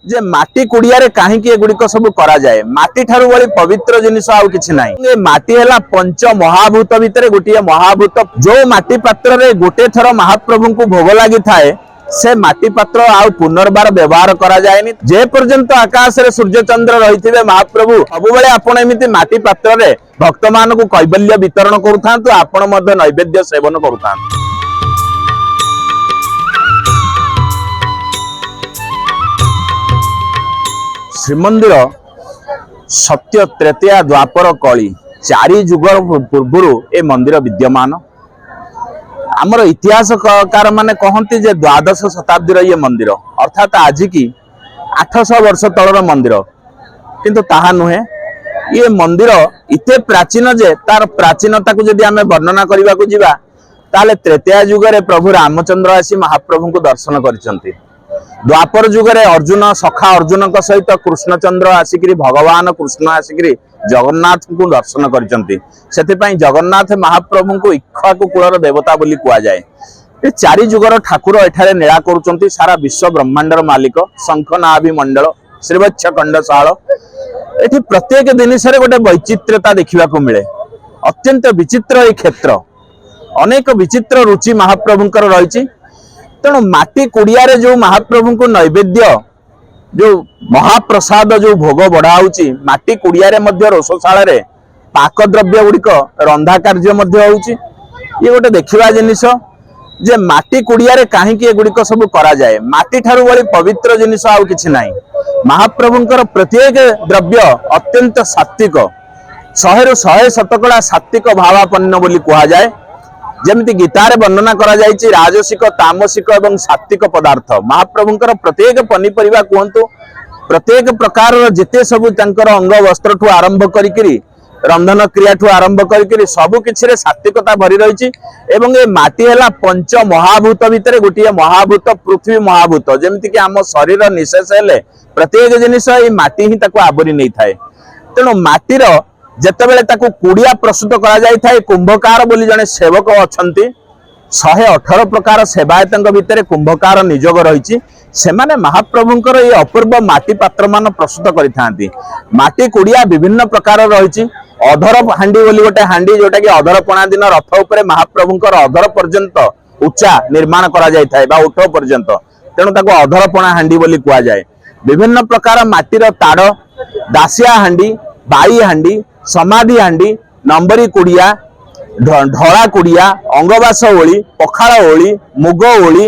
जे माटी कुड़िया कहीं एगुड़िक सब करा जाए माटी ठारू बड़ी पवित्र जिनिस आउ किछि नाही। ये माटी है पंच महाभूत भितर गोटे महाभूत जो माटी पात्र रे गोटे थर महाप्रभु को भोग लगी थाए से माटी पात्र आउ पुनर्बार व्यवहार करा जाएनी। जे पर्यंत आकाश रे सूर्य चंद्र रही महाप्रभु सब बेले आपण एमिति माटी पात्र रे भक्त मान को कैबल्य वितरण करुथांतु आपण मध्य नैवेद्य सेवन करुथांतु। श्रीमंदिर सत्य त्रेतया द्वापर कली चारि जुग पूर्व ए मंदिर विद्यमान। आमर इतिहासकार माने कहती जे द्वादश शताब्दी ये मंदिर अर्थात आज की 800 वर्ष तलर मंदिर किंतु ताहा नुहे। ये मंदिर इते प्राचीन जे तार प्राचीनता को जदि आमे वर्णना करबा को जिबा ताले त्रेतया जुगरे प्रभु रामचंद्र आसी महाप्रभु को दर्शन करिसंती। द्वापर जुगरे अर्जुन सखा अर्जुन सहित कृष्णचंद्र आसिक भगवान कृष्ण आसिक जगन्नाथ को दर्शन करिसंती। सेथिपई जगन्नाथ महाप्रभु को इक्ष्वाकु कुलर देवता बोली कुआ जाए। ये चारि जुगर ठाकुर एठारे नीला करुचंती। सारा विश्व ब्रह्मांडर मालिक शंखनाभि मंडल श्रीवत्स खंडशाल एठी प्रत्येक जिनिस गोटे वैचित्र्यता देखा मिले। अत्यंत विचित्र ये क्षेत्र अनेक विचित्र रुचि महाप्रभुंकर रही। तेणु माटी कुड़िया जो महाप्रभु को नैवेद्य जो महाप्रसाद जो भोग बढ़ाऊँच माटी कुड़िया रोषशाल पाक द्रव्य गुड़िक रंधा कार्य ये गोटे देखा जिनिस जे माटी कुड़िया कहीं एगुड़िक सब करा जाए माटी ठारू बड़ी पवित्र जिनिस आउ किछि नाही। महाप्रभुंकर प्रत्येक द्रव्य अत्यंत सात्विक 100 ରୁ 100 शतकड़ा सात्विक भावापन्न बोली कहा जाए। जमिति गीतारे वर्णना करा जायछि राजसिक तामसिक एवं सात्विक पदार्थ। महाप्रभुंकर प्रत्येक पनीपरिबा कहंतु प्रत्येक प्रकार जिते सब तंकर अंग वस्त्र ठू आरंभ करिकरी रंधन क्रिया ठू आरंभ करिकरी सब किछि रे सात्विकता भरी रहिछि। एवं ए माटी हैला पंच महाभूत भितर गोटे महाभूत पृथ्वी महाभूत। जमिति कि आम शरीर निशेष हेले प्रत्येक जिनिस ए माटी ही ताको आवरी नै थाए। तेणु माटीर जेतेबेले ताकू कुड़िया प्रस्तुत करा जाय थाए कुंभकार बोली जने सेवक अछंती 118 प्रकार सेवायतंक भितर कुंभकार निजोग रही। सेमाने महाप्रभुंकर ये अपूर्व माटी पात्र मान प्रस्तुत करिथांती। माटी कुड़िया विभिन्न प्रकार रही। अधर हांडी बोली गोटे हांडी जोटा कि अधर पणा दिन रथ उपरे महाप्रभुंकर अधर पर्यंत उच्चा निर्माण करा जाय थाए बा उठ पर्यंत। तेणु ताको अधर पणा हांडी बोली कुआ जाए। विभिन्न प्रकार माटीर ताड़ दासिया हांडी बाई हांडी समाधि हांडी नंबरी कुड़िया ढला कुड़िया अंगवास ओली पखाड़ ओली मुग ओली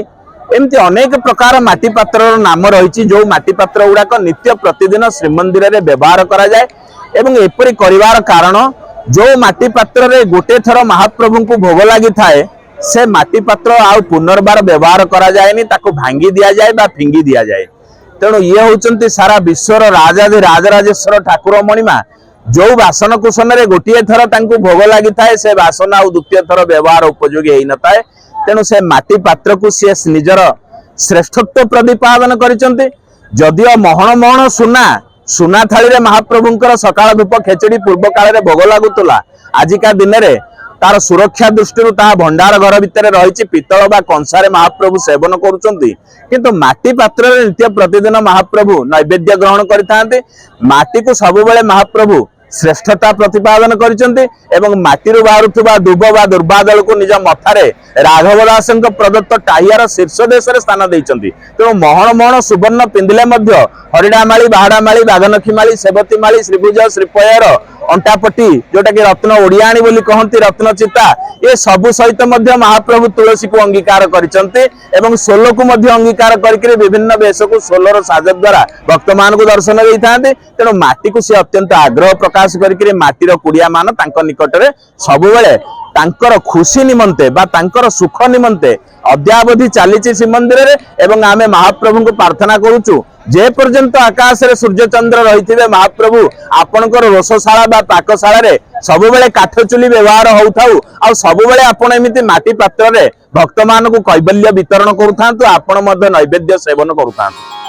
एमती अनेक प्रकार माटी पात्र नाम रही। जो माटी पात्र गुड़ाक नित्य प्रतिदिन श्रीमंदिर रे व्यवहार करा जाए। एवं एपरी करिवार कारण जो माटी पात्र रे गोटे थर महाप्रभु को भोग लगी थाए से माटी पात्र आउ पुनर्बार व्यवहार करा जाएनी ताको भांगी दिया जाए बा फिंगी दिया जाए। तेणु ये होचंती सारा विश्वर राजाधि राजराजेश्वर ठाकुर मणिमा जो बासन कुसन रे गोटे थर तांकु भोग लगी थाए से बासन आउ द्वितीय थर व्यवहार उपयोगी होई न थाए। तेणु से माटी पात्र को सी निजर श्रेष्ठत्व प्रतिपादन करिसंती। जदियो महण महण सुना सुना थाली रे महाप्रभुंकर सकाळ धूप खेचड़ी पूर्व काल रे भोग लागुतला आजिका दिन रे तार सुरक्षा दृष्टि ता भंडार घर भितर रही पितल बा कंसारे महाप्रभु सेवन करुचंती। किंतु माटी पात्र रे नित्य प्रतिदिन महाप्रभु नैवेद्य ग्रहण करिथांते। माटी को सब बेले महाप्रभु श्रेष्ठता प्रतिपादन करिसंती एवं माटीरु बाहुथुबा दुब बा दुर्बादल को निज मथारे राघव दासंक प्रदत्त टाहियार शीर्ष देश रे स्थान दैचंती। तेणु महण महण सुवर्ण पिंदिले मध्य हरिडामाली बाहाडामाली बाघनखीमाली सेवतीमाली श्रीभुज श्रीपयर अंटापटी जोटा कि रत्न ओडियाणी बोली कहती रत्न चिता ये सबु सहित मध्य महाप्रभु तुलसी को अंगीकार करिसंती एवं सोलो को मध्य अंगीकार करके विभिन्न वेश को सोलर साज द्वारा भक्त मान को दर्शन देते। तेणु माटी को सी अत्यंत आग्रह प्रकाश करके माटीर कुड़िया मान तांको निकटरे सबुबेले तांकर खुशी निमंते बा तांकर सुख निमंते अद्यावधि चली श्रीमंदिर रे। एवं आमे महाप्रभु को प्रार्थना करूचु जे पर्यंत आकाश रे सूर्य चंद्र रही महाप्रभु आपणकर रोषशाला बा पाकशाला रे सबुबेले काठ चुली व्यवहार होउथाउ आ सबुबेले आपण एमिति माटी पात्र रे भक्त मान को कैबल्य वितरण करूथांतु आपण मध्य नैवेद्य सेवन करूथांतु।